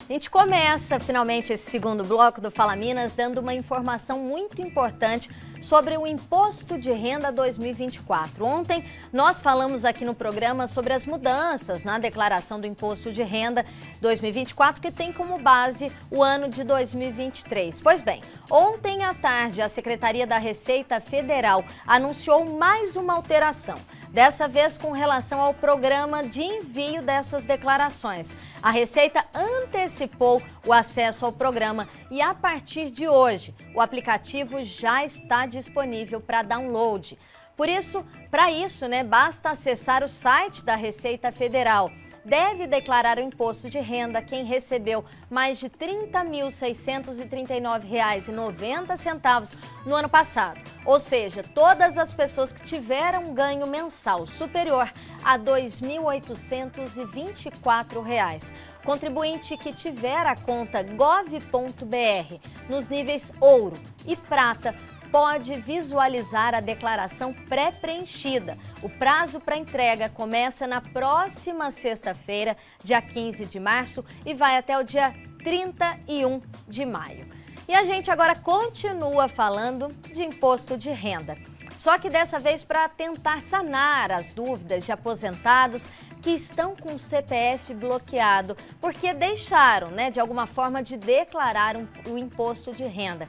A gente começa finalmente esse segundo bloco do Fala Minas dando uma informação muito importante sobre o Imposto de Renda 2024. Ontem nós falamos aqui no programa sobre as mudanças na declaração do Imposto de Renda 2024, que tem como base o ano de 2023. Pois bem, ontem à tarde a Secretaria da Receita Federal anunciou mais uma alteração. Dessa vez com relação ao programa de envio dessas declarações. A Receita antecipou o acesso ao programa e a partir de hoje o aplicativo já está disponível para download. Para isso, basta acessar o site da Receita Federal. Deve declarar o imposto de renda quem recebeu mais de R$ 30.639,90 no ano passado. Ou seja, todas as pessoas que tiveram um ganho mensal superior a R$ 2.824. Contribuinte que tiver a conta gov.br nos níveis ouro e prata pode visualizar a declaração pré-preenchida. O prazo para entrega começa na próxima sexta-feira, dia 15 de março, e vai até o dia 31 de maio. E a gente agora continua falando de imposto de renda. Só que dessa vez para tentar sanar as dúvidas de aposentados que estão com o CPF bloqueado, porque deixaram, de alguma forma, de declarar o imposto de renda.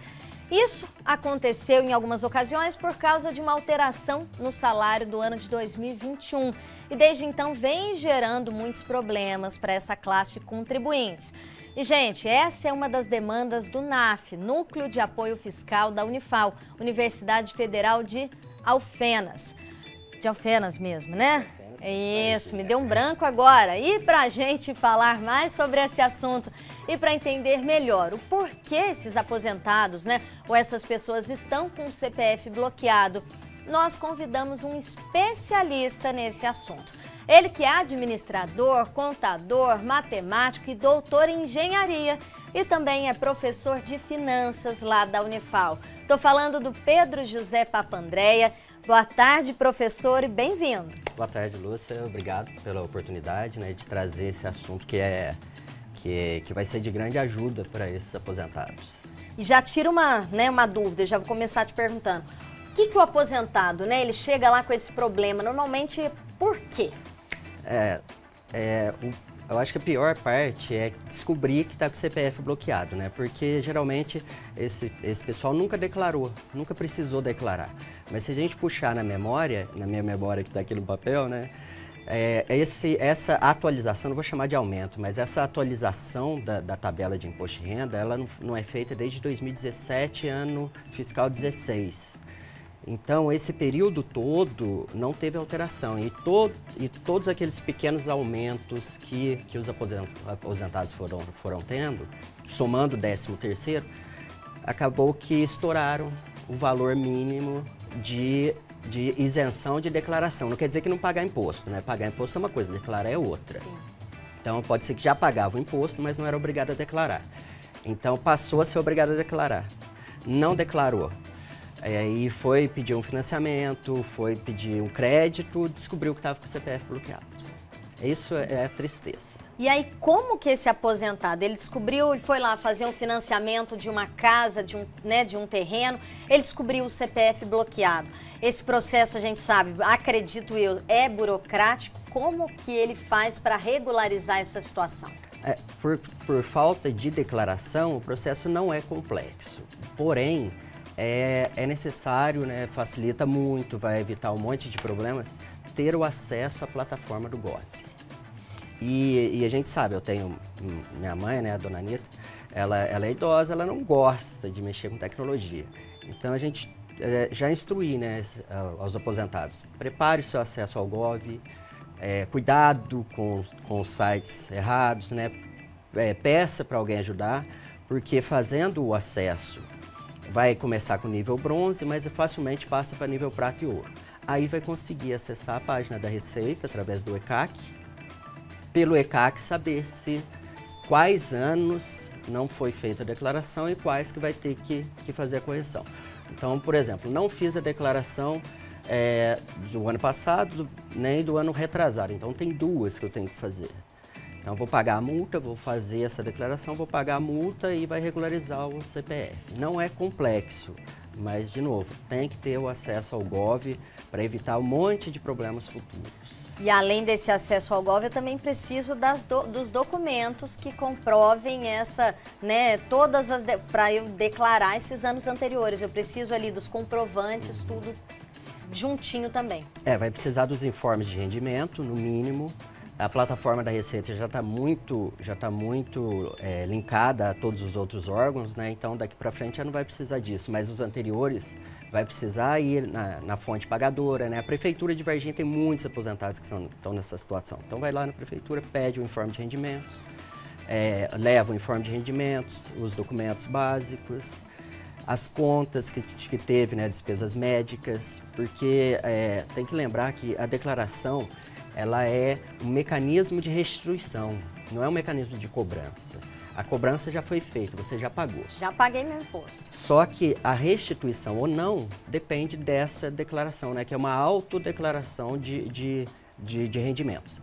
Isso aconteceu em algumas ocasiões por causa de uma alteração no salário do ano de 2021 e desde então vem gerando muitos problemas para essa classe de contribuintes. E, gente, essa é uma das demandas do NAF, Núcleo de Apoio Fiscal da Unifal, Universidade Federal de Alfenas. De Alfenas mesmo, né? Isso, me deu um branco agora. E para a gente falar mais sobre esse assunto e para entender melhor o porquê esses aposentados, ou essas pessoas estão com o CPF bloqueado, nós convidamos um especialista nesse assunto. Ele que é administrador, contador, matemático e doutor em engenharia e também é professor de finanças lá da Unifal. Estou falando do Pedro José Papandréia. Boa tarde, professor, e bem-vindo. Boa tarde, Lúcia. Obrigado pela oportunidade de trazer esse assunto que vai ser de grande ajuda para esses aposentados. E já tira uma dúvida, eu já vou começar te perguntando. O que o aposentado, ele chega lá com esse problema? Normalmente, por quê? Eu acho que a pior parte é descobrir que está com o CPF bloqueado, Porque geralmente esse pessoal nunca declarou, nunca precisou declarar. Mas se a gente puxar na minha memória que está aqui no papel, essa atualização, não vou chamar de aumento, mas essa atualização da tabela de imposto de renda, ela não é feita desde 2017, ano fiscal 16. Então, esse período todo não teve alteração e todos aqueles pequenos aumentos que os aposentados foram tendo, somando o 13º, acabou que estouraram o valor mínimo de isenção de declaração. Não quer dizer que não pagar imposto, Pagar imposto é uma coisa, declarar é outra. Sim. Então, pode ser que já pagava o imposto, mas não era obrigado a declarar. Então, passou a ser obrigado a declarar. Não declarou. E foi pedir um financiamento, foi pedir um crédito, descobriu que estava com o CPF bloqueado. Isso é a tristeza. E aí, como que esse aposentado, ele descobriu, ele foi lá fazer um financiamento de uma casa, de um terreno, ele descobriu o CPF bloqueado. Esse processo, a gente sabe, acredito eu, é burocrático. Como que ele faz para regularizar essa situação? Por falta de declaração, o processo não é complexo. Porém, é necessário, facilita muito, vai evitar um monte de problemas, ter o acesso à plataforma do Gov. E a gente sabe, eu tenho minha mãe, a dona Anitta, ela é idosa, ela não gosta de mexer com tecnologia. Então a gente já instrui aos aposentados, prepare o seu acesso ao Gov, cuidado com os sites errados, peça para alguém ajudar, porque fazendo o acesso vai começar com nível bronze, mas facilmente passa para nível prata e ouro. Aí vai conseguir acessar a página da Receita através do ECAC, pelo ECAC saber quais anos não foi feita a declaração e quais que vai ter que fazer a correção. Então, por exemplo, não fiz a declaração do ano passado nem do ano retrasado, então tem duas que eu tenho que fazer. Então, vou pagar a multa, vou fazer essa declaração, vou pagar a multa e vai regularizar o CPF. Não é complexo, mas, de novo, tem que ter o acesso ao Gov para evitar um monte de problemas futuros. E além desse acesso ao Gov, eu também preciso dos documentos que comprovem essa, né, para eu declarar esses anos anteriores. Eu preciso ali dos comprovantes, tudo juntinho também. Vai precisar dos informes de rendimento, no mínimo. A plataforma da Receita já está muito linkada a todos os outros órgãos, né? Então daqui para frente já não vai precisar disso, mas os anteriores vai precisar ir na fonte pagadora, né? A Prefeitura de Varginha tem muitos aposentados que estão nessa situação. Então vai lá na Prefeitura, pede o informe de rendimentos, leva o informe de rendimentos, os documentos básicos, as contas que teve, né? Despesas médicas, porque tem que lembrar que a declaração ela é um mecanismo de restituição, não é um mecanismo de cobrança. A cobrança já foi feita, você já pagou. Já paguei meu imposto. Só que a restituição ou não depende dessa declaração, né? Que é uma autodeclaração de rendimentos.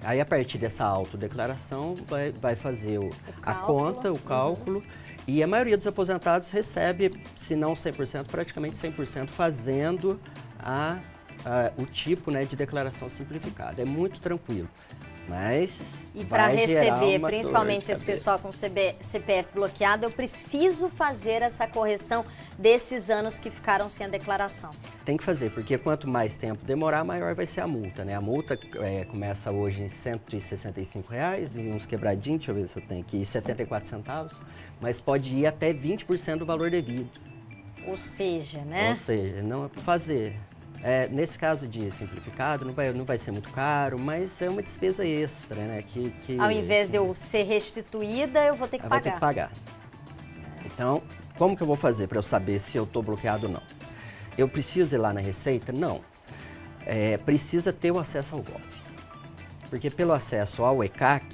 Aí, a partir dessa autodeclaração, vai fazer a conta, o cálculo, e a maioria dos aposentados recebe, se não 100%, praticamente 100%, fazendo o tipo, né, de declaração simplificada. É muito tranquilo, mas e para receber, principalmente esse pessoal com CPF bloqueado, eu preciso fazer essa correção desses anos que ficaram sem a declaração. Tem que fazer, porque quanto mais tempo demorar, maior vai ser a multa, né? A multa começa hoje em R$ 165 e uns quebradinhos, deixa eu ver se eu tenho aqui, 74 centavos, mas pode ir até 20% do valor devido. Ou seja, né? Ou seja, não é para fazer. Nesse caso de simplificado, não vai ser muito caro, mas é uma despesa extra, né? Ao invés de eu ser restituída, eu vou ter que pagar. Vai ter que pagar. Então, como que eu vou fazer para eu saber se eu estou bloqueado ou não? Eu preciso ir lá na Receita? Não. Precisa ter o acesso ao Gov. Porque pelo acesso ao ECAC,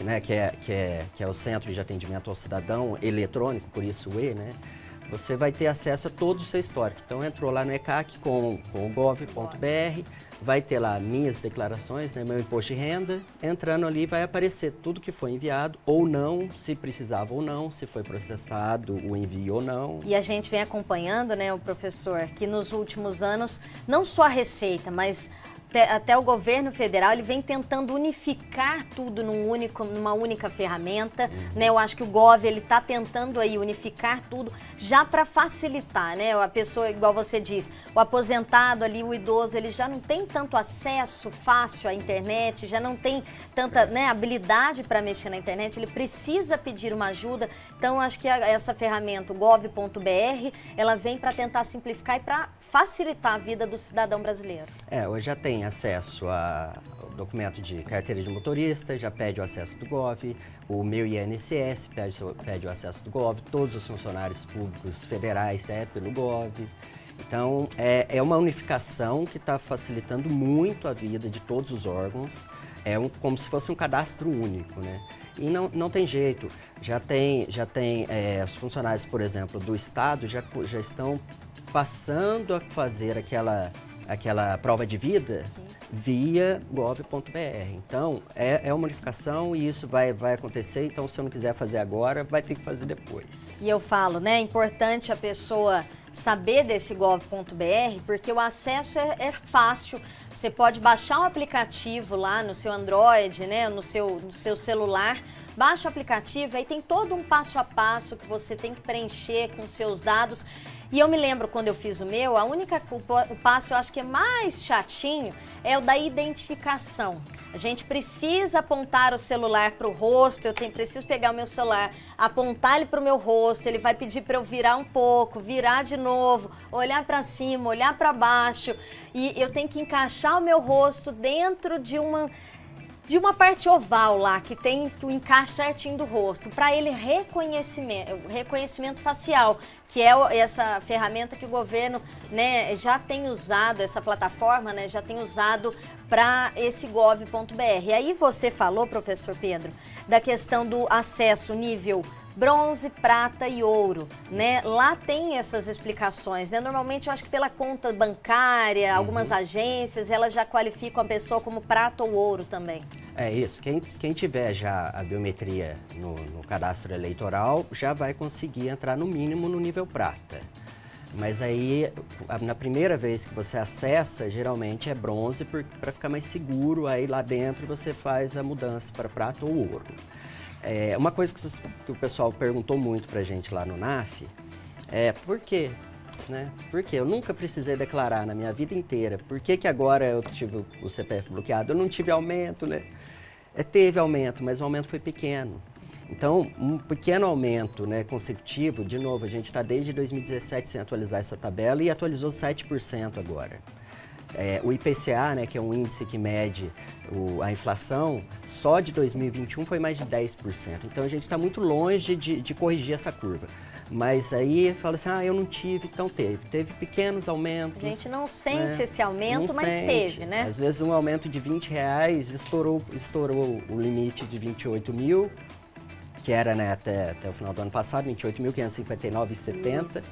né, que é o Centro de Atendimento ao Cidadão eletrônico, por isso o E, né? Você vai ter acesso a todo o seu histórico. Então, entrou lá no ECAC com o gov.br, vai ter lá minhas declarações, né, meu imposto de renda. Entrando ali, vai aparecer tudo que foi enviado ou não, se precisava ou não, se foi processado o envio ou não. E a gente vem acompanhando, né, o professor, que nos últimos anos, não só a Receita, mas até o governo federal, ele vem tentando unificar tudo numa única ferramenta, né? Eu acho que o Gov, ele está tentando aí unificar tudo já para facilitar, né? A pessoa, igual você diz, o aposentado ali, o idoso, ele já não tem tanto acesso fácil à internet, já não tem tanta, né, habilidade para mexer na internet, ele precisa pedir uma ajuda. Então, eu acho que essa ferramenta, o gov.br, ela vem para tentar simplificar e para facilitar a vida do cidadão brasileiro. Hoje já tem acesso ao documento de carteira de motorista, já pede o acesso do Gov, o meu INSS pede o acesso do Gov, todos os funcionários públicos federais pelo Gov. Então, é uma unificação que está facilitando muito a vida de todos os órgãos, como se fosse um cadastro único, né? E não tem jeito, já tem os funcionários, por exemplo, do Estado já estão passando a fazer aquela prova de vida. Sim. Via gov.br. Então, é uma unificação e isso vai acontecer. Então, se eu não quiser fazer agora, vai ter que fazer depois. E eu falo, né, é importante a pessoa saber desse gov.br, porque o acesso é fácil. Você pode baixar um aplicativo lá no seu Android, né, no seu celular. Baixa o aplicativo, aí tem todo um passo a passo que você tem que preencher com seus dados. E eu me lembro quando eu fiz o meu, o passo eu acho que é mais chatinho é o da identificação. A gente precisa apontar o celular para o rosto, preciso pegar o meu celular, apontar ele para o meu rosto, ele vai pedir para eu virar um pouco, virar de novo, olhar para cima, olhar para baixo, e eu tenho que encaixar o meu rosto dentro de uma parte oval lá, que tem o encaixe certinho do rosto, para ele reconhecimento facial, que é essa ferramenta que o governo, né, já tem usado, essa plataforma, né, já tem usado para esse gov.br. E aí você falou, professor Pedro, da questão do acesso nível bronze, prata e ouro, né? Lá tem essas explicações, né? Normalmente eu acho que pela conta bancária, algumas agências, elas já qualificam a pessoa como prata ou ouro também. É isso, quem tiver já a biometria no cadastro eleitoral já vai conseguir entrar no mínimo no nível prata. Mas aí, na primeira vez que você acessa, geralmente é bronze para ficar mais seguro, aí lá dentro você faz a mudança para prata ou ouro. Uma coisa que o pessoal perguntou muito pra gente lá no NAF é por quê? Né? Porque eu nunca precisei declarar na minha vida inteira. Por que agora eu tive o CPF bloqueado? Eu não tive aumento, né? Teve aumento, mas o aumento foi pequeno. Então, um pequeno aumento, né, consecutivo, de novo, a gente está desde 2017 sem atualizar essa tabela e atualizou 7% agora. O IPCA, né, que é um índice que mede a inflação, só de 2021 foi mais de 10%. Então, a gente está muito longe de corrigir essa curva. Mas aí fala assim, eu não tive, então teve pequenos aumentos. A gente não sente, né, esse aumento, não mas sente. Teve, né? Às vezes um aumento de R$20 estourou o limite de 28 mil, que era, né, até o final do ano passado, 28.559,70.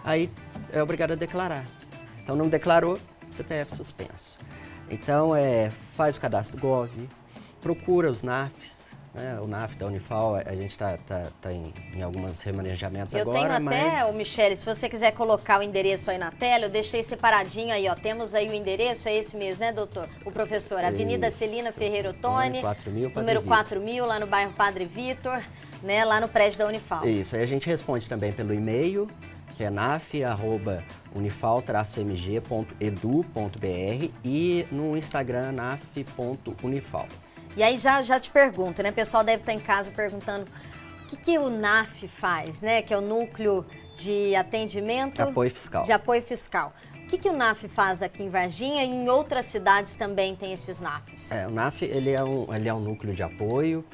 Aí é obrigado a declarar. Então não declarou, CPF suspenso. Então faz o cadastro Gov, procura os NAFs. O NAF da Unifal, a gente está em alguns remanejamentos agora, Eu tenho até, Michele, se você quiser colocar o endereço aí na tela, eu deixei separadinho aí, ó. Temos aí o endereço, é esse mesmo, né, doutor? O professor, Avenida Celina Ferreira Ottoni, número 4000, lá no bairro Padre Vitor, né, lá no prédio da Unifal. Isso, aí a gente responde também pelo e-mail, que é naf@unifal-mg.edu.br e no Instagram naf.unifal. E aí já te pergunto, né? O pessoal deve estar em casa perguntando o que o NAF faz, né? Que é o Núcleo de Atendimento... Apoio Fiscal. De Apoio Fiscal. O que o NAF faz aqui em Varginha e em outras cidades também tem esses NAFs? O NAF ele é um núcleo de apoio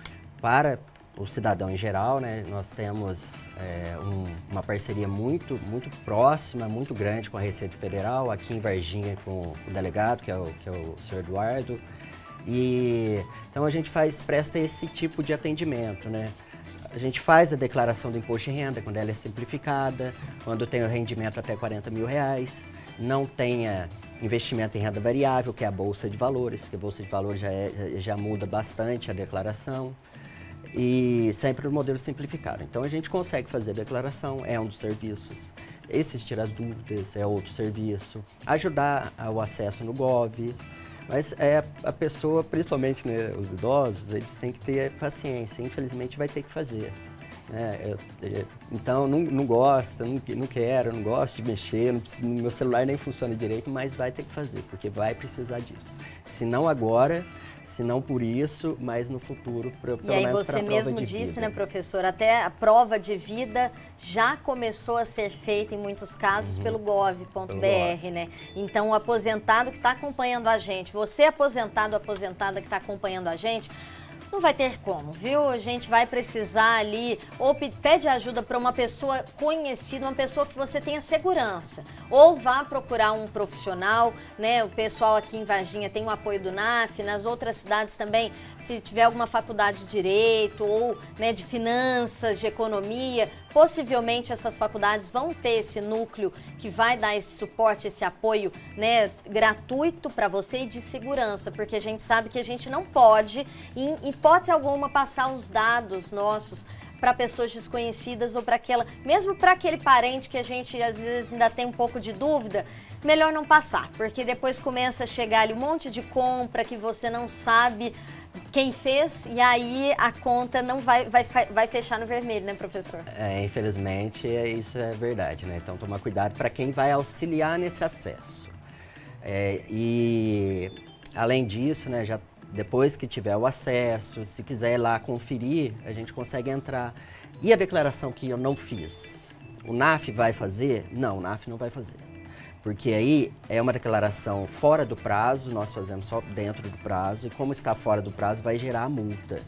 para o cidadão em geral, né? Nós temos uma parceria muito próxima, muito grande com a Receita Federal, aqui em Varginha com o delegado, que é o senhor Eduardo. E então a gente presta esse tipo de atendimento, né? A gente faz a declaração do imposto de renda quando ela é simplificada, quando tem o rendimento até R$40 mil, não tenha investimento em renda variável, que é a Bolsa de Valores, que a Bolsa de Valores já muda bastante a declaração, e sempre no modelo simplificado. Então a gente consegue fazer a declaração, é um dos serviços. Esses tirar dúvidas é outro serviço. Ajudar ao acesso no Gov. Mas a pessoa, principalmente, né, os idosos, eles têm que ter paciência. Infelizmente vai ter que fazer. Né? Então não gosta, não quero, não gosto de mexer, meu celular nem funciona direito, mas vai ter que fazer, porque vai precisar disso. Se não agora, se não por isso, mas no futuro, pelo menos para a prova de vida. E aí você mesmo disse, né, professor, até a prova de vida já começou a ser feita em muitos casos pelo gov.br, né? Então o aposentado que está acompanhando a gente, você aposentado, aposentada que está acompanhando a gente, não vai ter como, viu? A gente vai precisar ali, ou pede ajuda para uma pessoa conhecida, uma pessoa que você tenha segurança. Ou vá procurar um profissional, né? O pessoal aqui em Varginha tem o apoio do NAF, nas outras cidades também, se tiver alguma faculdade de Direito ou, né, de Finanças, de Economia, possivelmente essas faculdades vão ter esse núcleo que vai dar esse suporte, esse apoio, né, gratuito para você e de segurança, porque a gente sabe que a gente não pode, em hipótese alguma, passar os dados nossos para pessoas desconhecidas ou mesmo para aquele parente que a gente às vezes ainda tem um pouco de dúvida, melhor não passar, porque depois começa a chegar ali um monte de compra que você não sabe quem fez e aí a conta não vai fechar no vermelho, né, professor? Infelizmente, isso é verdade, né? Então, tomar cuidado para quem vai auxiliar nesse acesso. E, além disso, né, já depois que tiver o acesso, se quiser ir lá conferir, a gente consegue entrar. E a declaração que eu não fiz, o NAF vai fazer? Não, o NAF não vai fazer. Porque aí é uma declaração fora do prazo, nós fazemos só dentro do prazo, e como está fora do prazo, vai gerar a multa.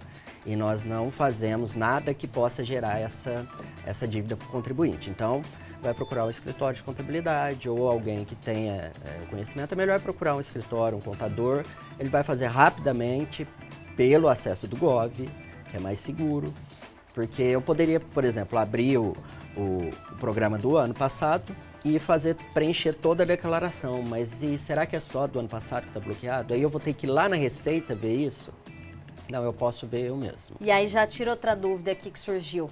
E nós não fazemos nada que possa gerar essa dívida para o contribuinte. Então, vai procurar um escritório de contabilidade ou alguém que tenha conhecimento. É melhor procurar um escritório, um contador. Ele vai fazer rapidamente pelo acesso do Gov, que é mais seguro. Porque eu poderia, por exemplo, abrir o programa do ano passado e preencher toda a declaração, mas será que é só do ano passado que está bloqueado? Aí eu vou ter que ir lá na Receita ver isso? Não, eu posso ver eu mesmo. E aí já tira outra dúvida aqui que surgiu.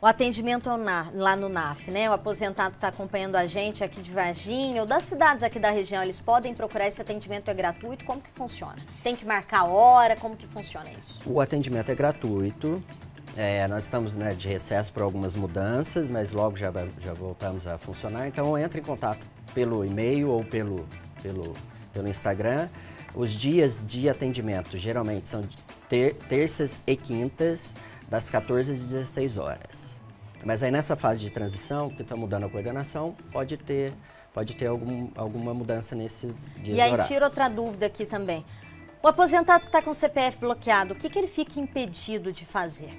O atendimento lá no NAF, né? O aposentado está acompanhando a gente aqui de Varginha ou das cidades aqui da região, eles podem procurar esse atendimento, é gratuito? Como que funciona? Tem que marcar a hora? Como que funciona isso? O atendimento é gratuito. Nós estamos, né, de recesso por algumas mudanças, mas logo já voltamos a funcionar. Então entre em contato pelo e-mail ou pelo Instagram. Os dias de atendimento geralmente são terças e quintas, das 14 às 16 horas. Mas aí nessa fase de transição, que está mudando a coordenação, pode ter alguma mudança nesses dias horários. E aí tira outra dúvida aqui também. O aposentado que está com o CPF bloqueado, o que ele fica impedido de fazer?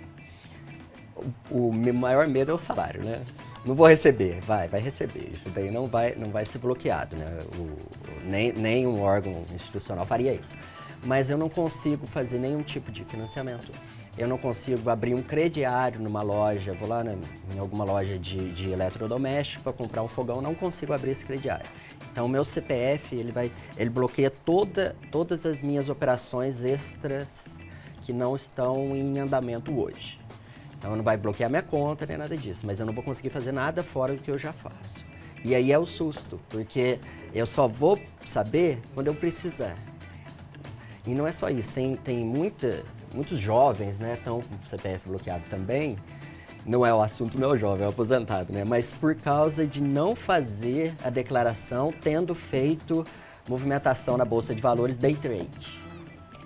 O meu maior medo é o salário, né? Não vou receber, vai receber. Isso daí não vai ser bloqueado, né? Nem um órgão institucional faria isso. Mas eu não consigo fazer nenhum tipo de financiamento. Eu não consigo abrir um crediário numa loja, vou lá em alguma loja de eletrodoméstico para comprar um fogão, não consigo abrir esse crediário. Então o meu CPF, ele bloqueia todas as minhas operações extras que não estão em andamento hoje. Então não vai bloquear minha conta nem nada disso, mas eu não vou conseguir fazer nada fora do que eu já faço. E aí é o susto, porque eu só vou saber quando eu precisar. E não é só isso, tem muitos jovens, né, estão com o CPF bloqueado também. Não é o assunto meu jovem, é o aposentado, né? Mas por causa de não fazer a declaração tendo feito movimentação na Bolsa de Valores day trade.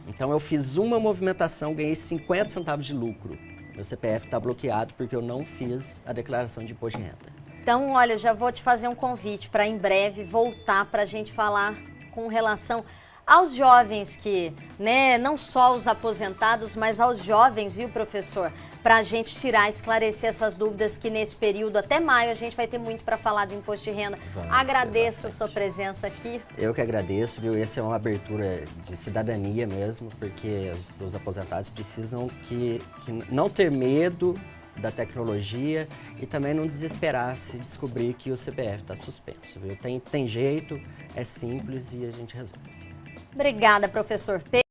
Então eu fiz uma movimentação, ganhei 50 centavos de lucro. Meu CPF está bloqueado porque eu não fiz a declaração de imposto de renda. Então, olha, já vou te fazer um convite para em breve voltar para a gente falar com relação aos jovens que, né, não só os aposentados, mas aos jovens, viu, professor? Para a gente tirar, esclarecer essas dúvidas que nesse período, até maio, a gente vai ter muito para falar do imposto de renda. Agradeço a sua presença aqui. Eu que agradeço, viu? Essa é uma abertura de cidadania mesmo, porque os aposentados precisam que não ter medo da tecnologia e também não desesperar se descobrir que o CPF está suspenso, viu? Tem jeito, é simples e a gente resolve. Obrigada, professor Pedro.